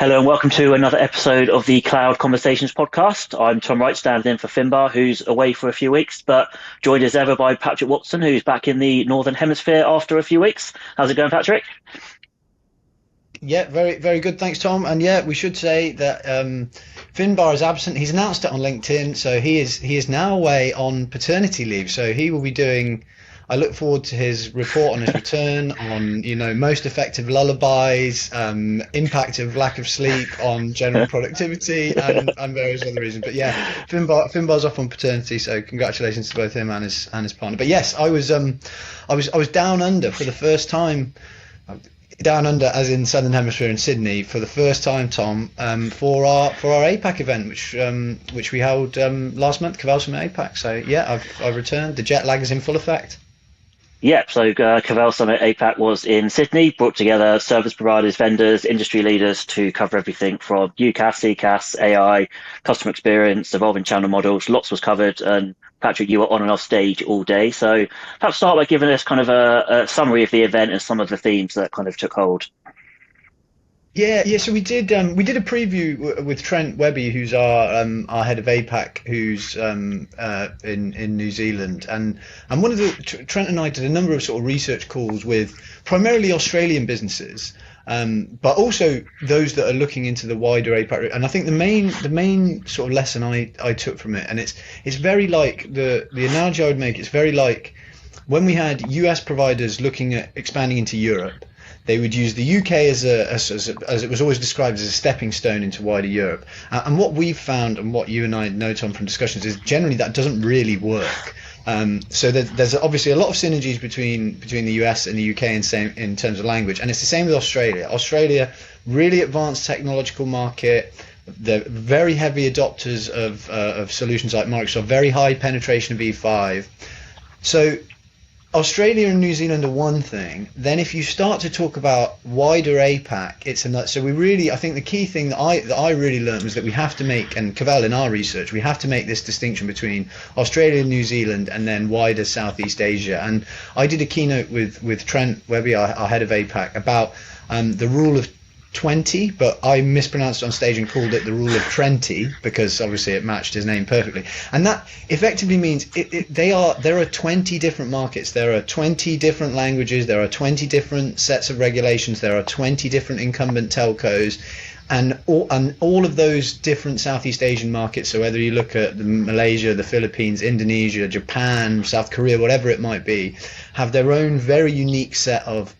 Hello and welcome to another episode of the Cloud Conversations podcast. I'm Tom Wright, standing in for Finbar, who's away for a few weeks, but joined as ever by Patrick Watson, who's back in the Northern Hemisphere after a few weeks. How's it going, Patrick? Yeah, very, very good. Thanks, Tom. And yeah, we should say that Finbar is absent. He's announced it on LinkedIn, so he is now away on paternity leave. So he will be doing. I look forward to his report on his return on, most effective lullabies, impact of lack of sleep on general productivity, and various other reasons. But yeah, Finbar's off on paternity, so congratulations to both him and his partner. But yes, I was down under for the first time. Down under, as in Southern Hemisphere in Sydney, for the first time, Tom, for our APAC event, which we held last month, Cavell Summit APAC. So yeah, I've returned. The jet lag is in full effect. Yep, so Cavell Summit APAC was in Sydney, brought together service providers, vendors, industry leaders to cover everything from UCaaS, CCaaS, AI, customer experience, evolving channel models. Lots was covered, and Patrick, you were on and off stage all day. So perhaps start by giving us kind of a summary of the event and some of the themes that kind of took hold. Yeah. So we did a preview with Trent Webby, who's our head of APAC, who's in New Zealand, and one of the Trent and I did a number of sort of research calls with primarily Australian businesses, but also those that are looking into the wider APAC. And I think the main sort of lesson I took from it, and it's very like the analogy I would make. It's very like when we had US providers looking at expanding into Europe. They would use the UK as it was always described as a stepping stone into wider Europe. And what we've found, and what you and I know, Tom, from discussions, is generally that doesn't really work. So there's obviously a lot of synergies between the US and the UK in terms of language, and it's the same with Australia. Australia, really advanced technological market. They're very heavy adopters of solutions like Microsoft, very high penetration of E5. So Australia and New Zealand are one thing. Then if you start to talk about wider APAC, it's another. So I think the key thing that I really learned was that we have to make, and Cavell in our research, we have to make this distinction between Australia and New Zealand and then wider Southeast Asia. And I did a keynote with Trent Webby, our head of APAC, about the rule of 20, but I mispronounced it on stage and called it the rule of Trenty because obviously it matched his name perfectly. And that effectively means there are 20 different markets, there are 20 different languages, there are 20 different sets of regulations, there are 20 different incumbent telcos, and all of those different Southeast Asian markets, so whether you look at Malaysia, the Philippines, Indonesia, Japan, South Korea, whatever it might be, have their own very unique set of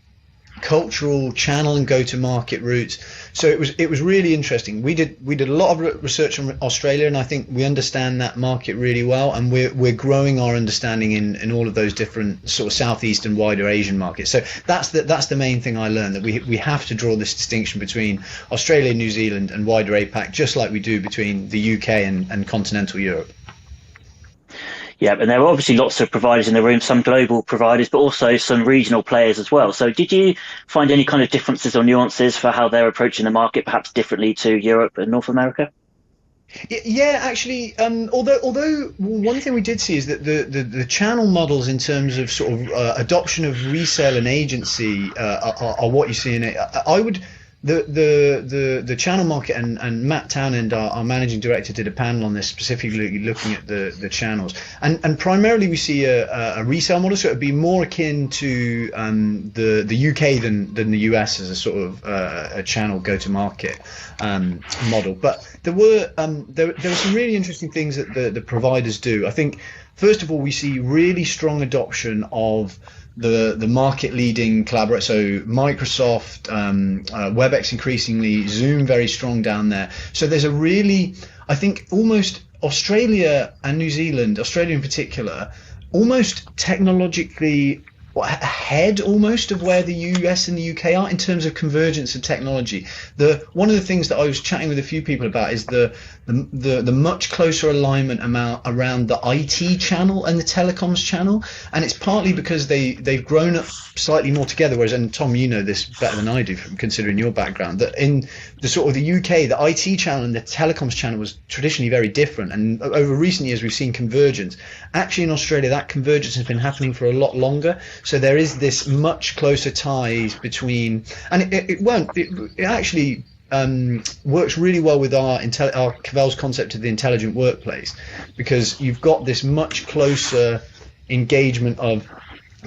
cultural channel and go-to-market routes. So it was really interesting. We did a lot of research on Australia, and I think we understand that market really well, and we're growing our understanding in all of those different sort of Southeast and wider Asian markets. So that's the main thing I learned, that we have to draw this distinction between Australia, New Zealand, and wider APAC, just like we do between the UK and continental Europe. Yeah, and there were obviously lots of providers in the room, some global providers, but also some regional players as well. So did you find any kind of differences or nuances for how they're approaching the market, perhaps differently to Europe and North America? Yeah, actually, although one thing we did see is that the channel models in terms of sort of adoption of resale and agency are what you see in it. I would. The channel market, and Matt Townend, our managing director, did a panel on this, specifically looking at the channels, and primarily we see a resale model, so it would be more akin to the UK than the US as a sort of a channel go-to-market model. But there were some really interesting things that the providers do. I think first of all, we see really strong adoption of the market leading collaborators, so Microsoft, WebEx increasingly, Zoom very strong down there. So there's a really, I think almost Australia and New Zealand, Australia in particular, almost technologically ahead almost of where the US and the UK are in terms of convergence of technology. One of the things that I was chatting with a few people about is the much closer alignment around the IT channel and the telecoms channel, and it's partly because they've grown up slightly more together. Whereas, and Tom, you know this better than I do from considering your background, that in the sort of the UK, the IT channel and the telecoms channel was traditionally very different, and over recent years we've seen convergence. Actually, in Australia, that convergence has been happening for a lot longer. So there is this much closer ties between, and it actually works really well with our Cavell's concept of the intelligent workplace, because you've got this much closer engagement of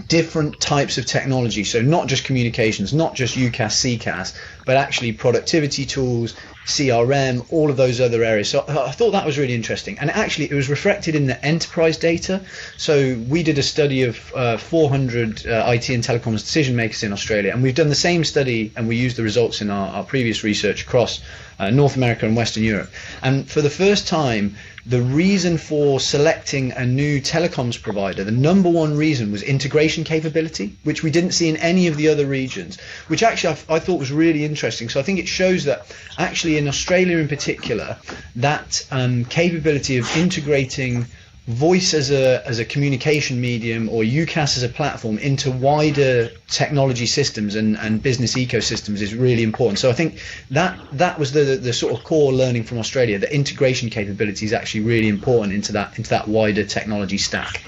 different types of technology. So not just communications, not just UCaaS, CCaaS, but actually productivity tools, CRM, all of those other areas. So I thought that was really interesting. And actually it was reflected in the enterprise data. So we did a study of 400 IT and telecoms decision makers in Australia, and we've done the same study, and we used the results in our previous research across North America and Western Europe. And for the first time, the reason for selecting a new telecoms provider, the number one reason, was integration capability, which we didn't see in any of the other regions, which actually I thought was really interesting. So I think it shows that actually in Australia in particular, that capability of integrating voice as a communication medium, or UCaaS as a platform, into wider technology systems and business ecosystems is really important. So I think that was the sort of core learning from Australia, that integration capability is actually really important into that wider technology stack.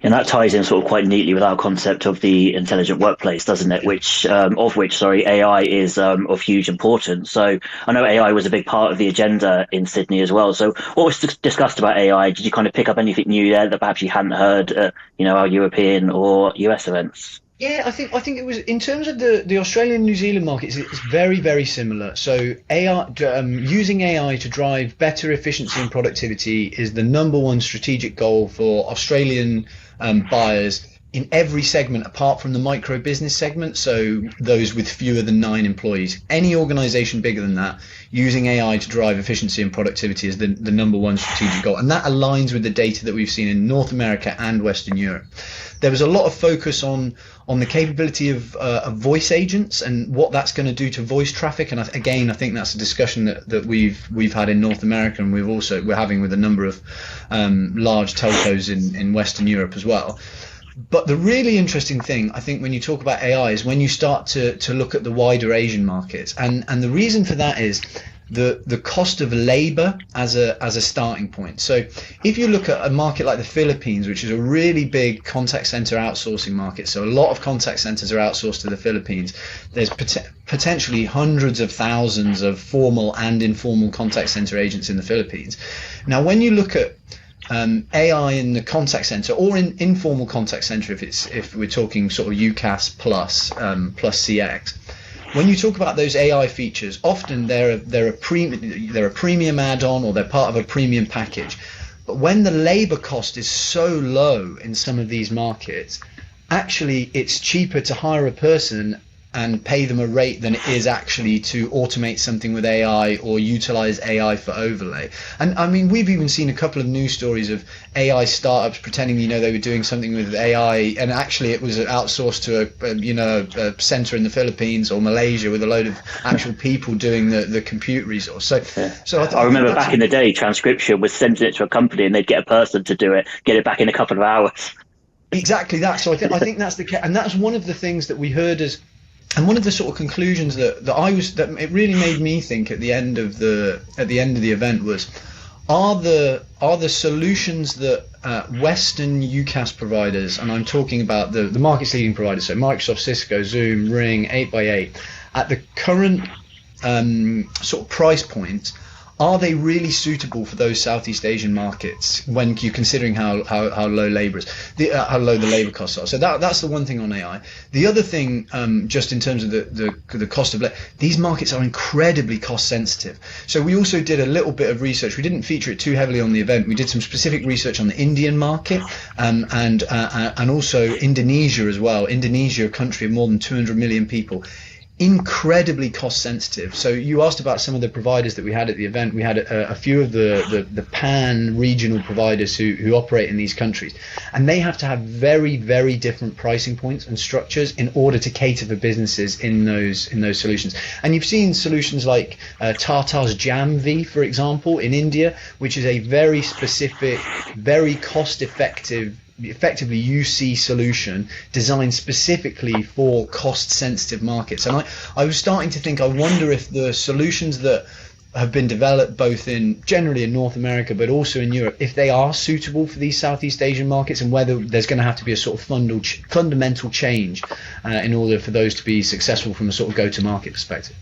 And that ties in sort of quite neatly with our concept of the intelligent workplace, doesn't it? Which AI is of huge importance. So I know AI was a big part of the agenda in Sydney as well. So what was discussed about AI? Did you kind of pick up anything new there that perhaps you hadn't heard at, our European or US events? Yeah, I think it was, in terms of the Australian and New Zealand markets, it's very, very similar. So AI, using AI to drive better efficiency and productivity is the number one strategic goal for Australian buyers in every segment apart from the micro business segment, so those with fewer than 9 employees. Any organization bigger than that, using AI to drive efficiency and productivity is the number one strategic goal. And that aligns with the data that we've seen in North America and Western Europe. There was a lot of focus on the capability of voice agents and what that's going to do to voice traffic. And I think that's a discussion that we've had in North America, and we're having with a number of large telcos in Western Europe as well. But the really interesting thing, I think, when you talk about AI is when you start to look at the wider Asian markets. And the reason for that is the cost of labor as a starting point. So if you look at a market like the Philippines, which is a really big contact center outsourcing market, so a lot of contact centers are outsourced to the Philippines. There's potentially hundreds of thousands of formal and informal contact center agents in the Philippines. Now, when you look at AI in the contact center, or in informal contact center, if we're talking sort of UCaaS plus CX, when you talk about those AI features, often they're a premium add-on, or they're part of a premium package. But when the labor cost is so low in some of these markets, actually it's cheaper to hire a person and pay them a rate than it is actually to automate something with AI or utilize AI for overlay. And I mean, we've even seen a couple of news stories of AI startups pretending, they were doing something with AI, and actually it was outsourced to a center in the Philippines or Malaysia with a load of actual people doing the compute resource. So I remember back in the day, transcription was sending it to a company and they'd get a person to do it, get it back in a couple of hours. Exactly that. So I think that's and that's one of the things that we heard as. And one of the sort of conclusions that it really made me think at the end of the event was, are the solutions that Western UCaaS providers, and I'm talking about the market's leading providers, so Microsoft, Cisco, Zoom, Ring, 8x8, at the current sort of price point, are they really suitable for those Southeast Asian markets when you're considering how low labor is, how low the labor costs are? So that's the one thing on AI. The other thing, just in terms of the cost of these markets are incredibly cost sensitive. So we also did a little bit of research. We didn't feature it too heavily on the event. We did some specific research on the Indian market and also Indonesia as well. Indonesia, a country of more than 200 million people. Incredibly cost sensitive. So you asked about some of the providers that we had at the event. We had a few of the pan regional providers who operate in these countries, and they have to have very, very different pricing points and structures in order to cater for businesses in those solutions. And you've seen solutions like Tata's Jamvi, for example, in India, which is a very specific, very cost effectively UC solution designed specifically for cost sensitive markets. And I was starting to think, I wonder if the solutions that have been developed both generally in North America but also in Europe, if they are suitable for these Southeast Asian markets, and whether there's going to have to be a sort of fundamental change in order for those to be successful from a sort of go-to-market perspective.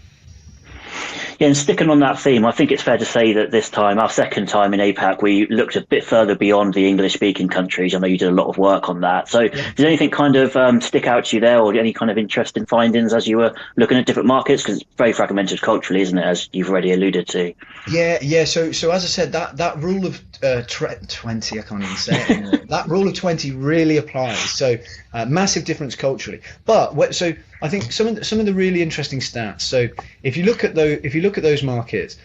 Yeah, and sticking on that theme, I think it's fair to say that this time, our second time in APAC, we looked a bit further beyond the English-speaking countries. I know you did a lot of work on that. So, Yeah. did anything kind of stick out to you there, or any kind of interesting findings as you were looking at different markets? Because it's very fragmented culturally, isn't it, as you've already alluded to? Yeah. So as I said, that rule of 20, I can't even say it anymore. That rule of 20 really applies. So massive difference culturally. So I think some of the really interesting stats. So if you look at those markets,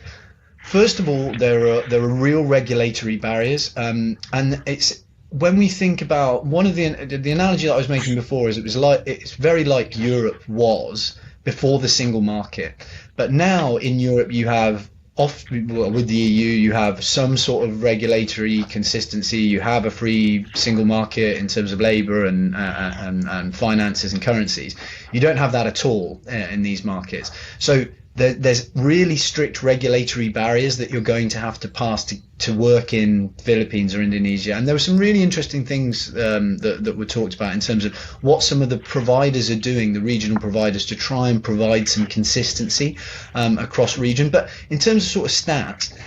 first of all, there are real regulatory barriers, and it's when we think about one of the analogy that I was making before is it's very like Europe was before the single market, but now in Europe you have with the EU, you have some sort of regulatory consistency. You have a free single market in terms of labour and finances and currencies. You don't have that at all in these markets. So there's really strict regulatory barriers that you're going to have to pass to work in Philippines or Indonesia. And there were some really interesting things that were talked about in terms of what some of the providers are doing, the regional providers, to try and provide some consistency across region. But in terms of sort of stats,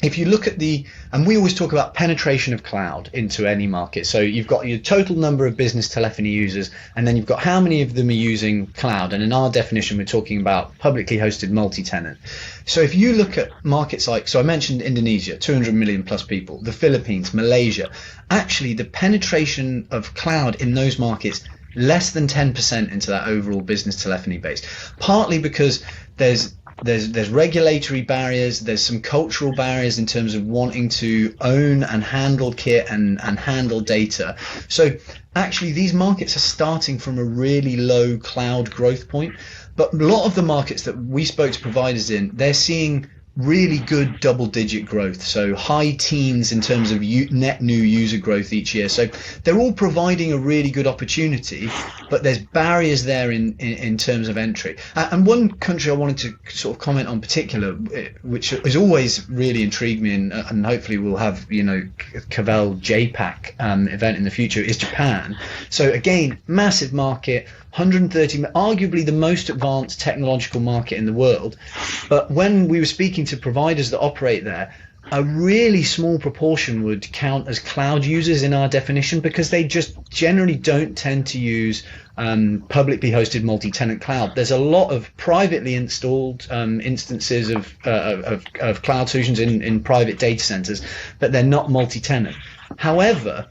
if you look at and we always talk about penetration of cloud into any market. So you've got your total number of business telephony users, and then you've got how many of them are using cloud. And in our definition, we're talking about publicly hosted multi-tenant. So if you look at markets so I mentioned Indonesia, 200 million plus people, the Philippines, Malaysia, actually the penetration of cloud in those markets, less than 10% into that overall business telephony base, partly because there's regulatory barriers, there's some cultural barriers in terms of wanting to own and handle kit and handle data. So actually these markets are starting from a really low cloud growth point, but a lot of the markets that we spoke to providers in, they're seeing really good double-digit growth, so high teens in terms of net new user growth each year. So they're all providing a really good opportunity, but there's barriers there in terms of entry. And one country I wanted to sort of comment on particular, which has always really intrigued me, and hopefully we'll have Cavell JPAC event in the future, is Japan. So again, massive market. 130, arguably the most advanced technological market in the world. But when we were speaking to providers that operate there, a really small proportion would count as cloud users in our definition, because they just generally don't tend to use publicly hosted multi-tenant cloud. There's a lot of privately installed instances of cloud solutions in private data centers, but they're not multi-tenant. However,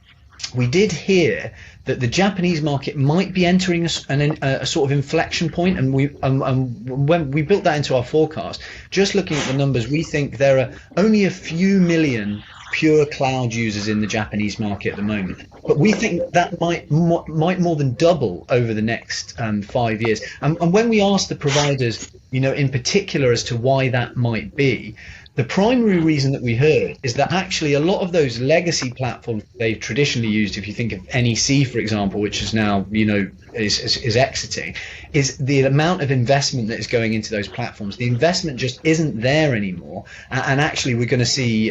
we did hear that the Japanese market might be entering a sort of inflection point, and when we built that into our forecast, just looking at the numbers, we think there are only a few million pure cloud users in the Japanese market at the moment, but we think that might more than double over the next 5 years. And when we asked the providers, in particular as to why that might be, the primary reason that we heard is that actually a lot of those legacy platforms they've traditionally used, if you think of NEC, for example, which is now, is exiting, is the amount of investment that is going into those platforms. The investment just isn't there anymore. And actually we're going to see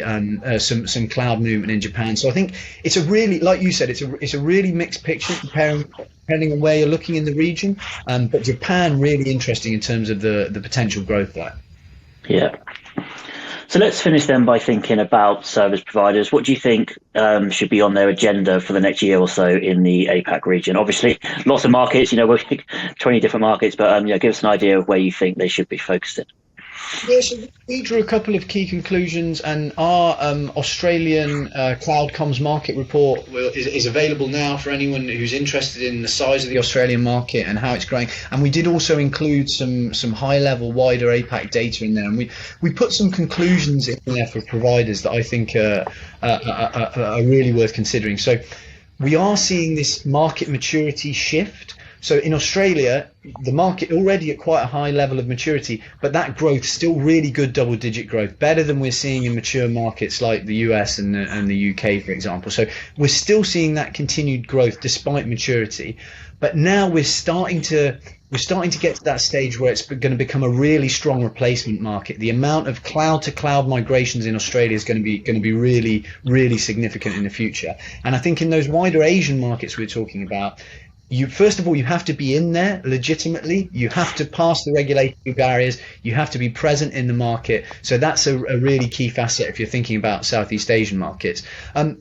some cloud movement in Japan. So I think it's a really, like you said, it's a really mixed picture depending on where you're looking in the region. But Japan really interesting in terms of the potential growth there. Yeah. So let's finish then by thinking about service providers. What do you think should be on their agenda for the next year or so in the APAC region? Obviously, lots of markets, we're 20 different markets, but give us an idea of where you think they should be focused in. Yeah, so we drew a couple of key conclusions, and our Australian Cloud Comms market report is available now for anyone who's interested in the size of the Australian market and how it's growing. And we did also include some high-level, wider APAC data in there, and we put some conclusions in there for providers that I think are really worth considering. So we are seeing this market maturity shift. So in Australia, the market already at quite a high level of maturity, but that growth still really good double-digit growth, better than we're seeing in mature markets like the US and the UK, for example. So we're still seeing that continued growth despite maturity, but now we're starting to get to that stage where it's going to become a really strong replacement market. The amount of cloud-to-cloud migrations in Australia is going to be really, really significant in the future. And I think in those wider Asian markets we're talking about, you first of all you have to be in there legitimately. You have to pass the regulatory barriers. You have to be present in the market. So that's a really key facet if you're thinking about Southeast Asian markets.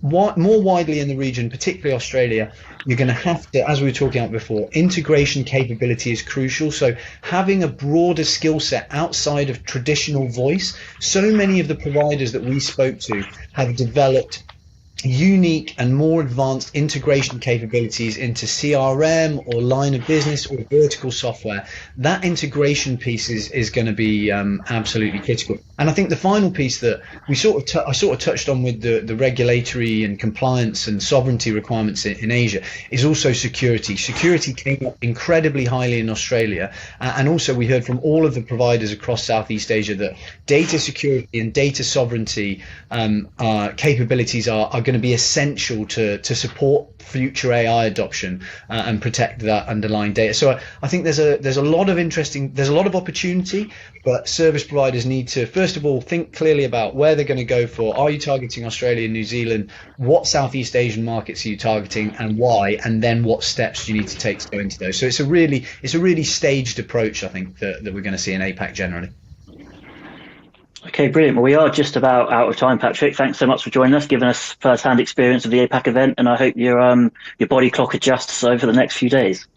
More widely in the region, particularly Australia, you're going to have to, as we were talking about before, integration capability is crucial. So having a broader skill set outside of traditional voice. So many of the providers that we spoke to have developed unique and more advanced integration capabilities into CRM or line of business or vertical software. That integration piece is going to be absolutely critical. And I think the final piece that we I sort of touched on with the regulatory and compliance and sovereignty requirements in Asia is also security. Security came up incredibly highly in Australia, and also we heard from all of the providers across Southeast Asia that data security and data sovereignty capabilities are going to be essential to support future AI adoption and protect that underlying data. So I think there's a lot of opportunity, but service providers need to first of all think clearly about where they're going to go for. Are you targeting Australia, New Zealand? What Southeast Asian markets are you targeting, and why? And then what steps do you need to take to go into those? So it's a really staged approach, I think, that we're going to see in APAC generally. Okay, brilliant. Well, we are just about out of time, Patrick. Thanks so much for joining us, giving us first-hand experience of the APAC event, and I hope your body clock adjusts over the next few days.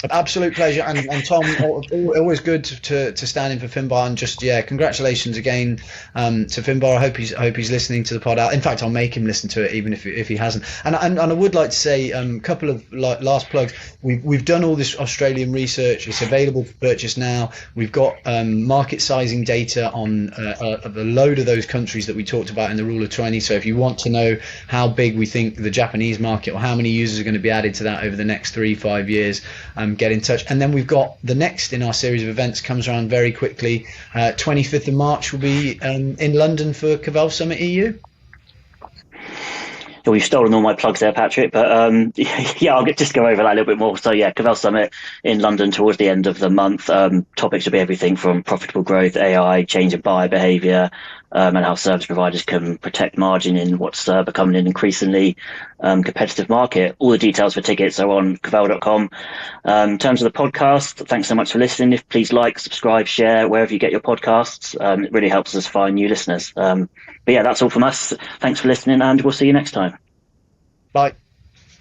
Absolute pleasure, and Tom, always good to stand in for Finbar, and just congratulations again to Finbar. I hope he's listening to the pod out. In fact, I'll make him listen to it even if he hasn't. And I would like to say a couple of last plugs. We've done all this Australian research. It's available for purchase now. We've got market sizing data on a load of those countries that we talked about in the Rule of 20. So if you want to know how big we think the Japanese market or how many users are going to be added to that over the next 3-5 years, get in touch. And then we've got the next in our series of events comes around very quickly. 25th of March will be in London for Cavell Summit EU. We've stolen all my plugs there, Patrick, but I'll just go over that a little bit more. So Cavell Summit in London towards the end of the month. Topics will be everything from profitable growth, AI, change of buyer behaviour, and how service providers can protect margin in what's becoming an increasingly competitive market. All the details for tickets are on cavell.com. In terms of the podcast, thanks so much for listening. Please like, subscribe, share wherever you get your podcasts. It really helps us find new listeners. But that's all from us. Thanks for listening, and we'll see you next time. Bye.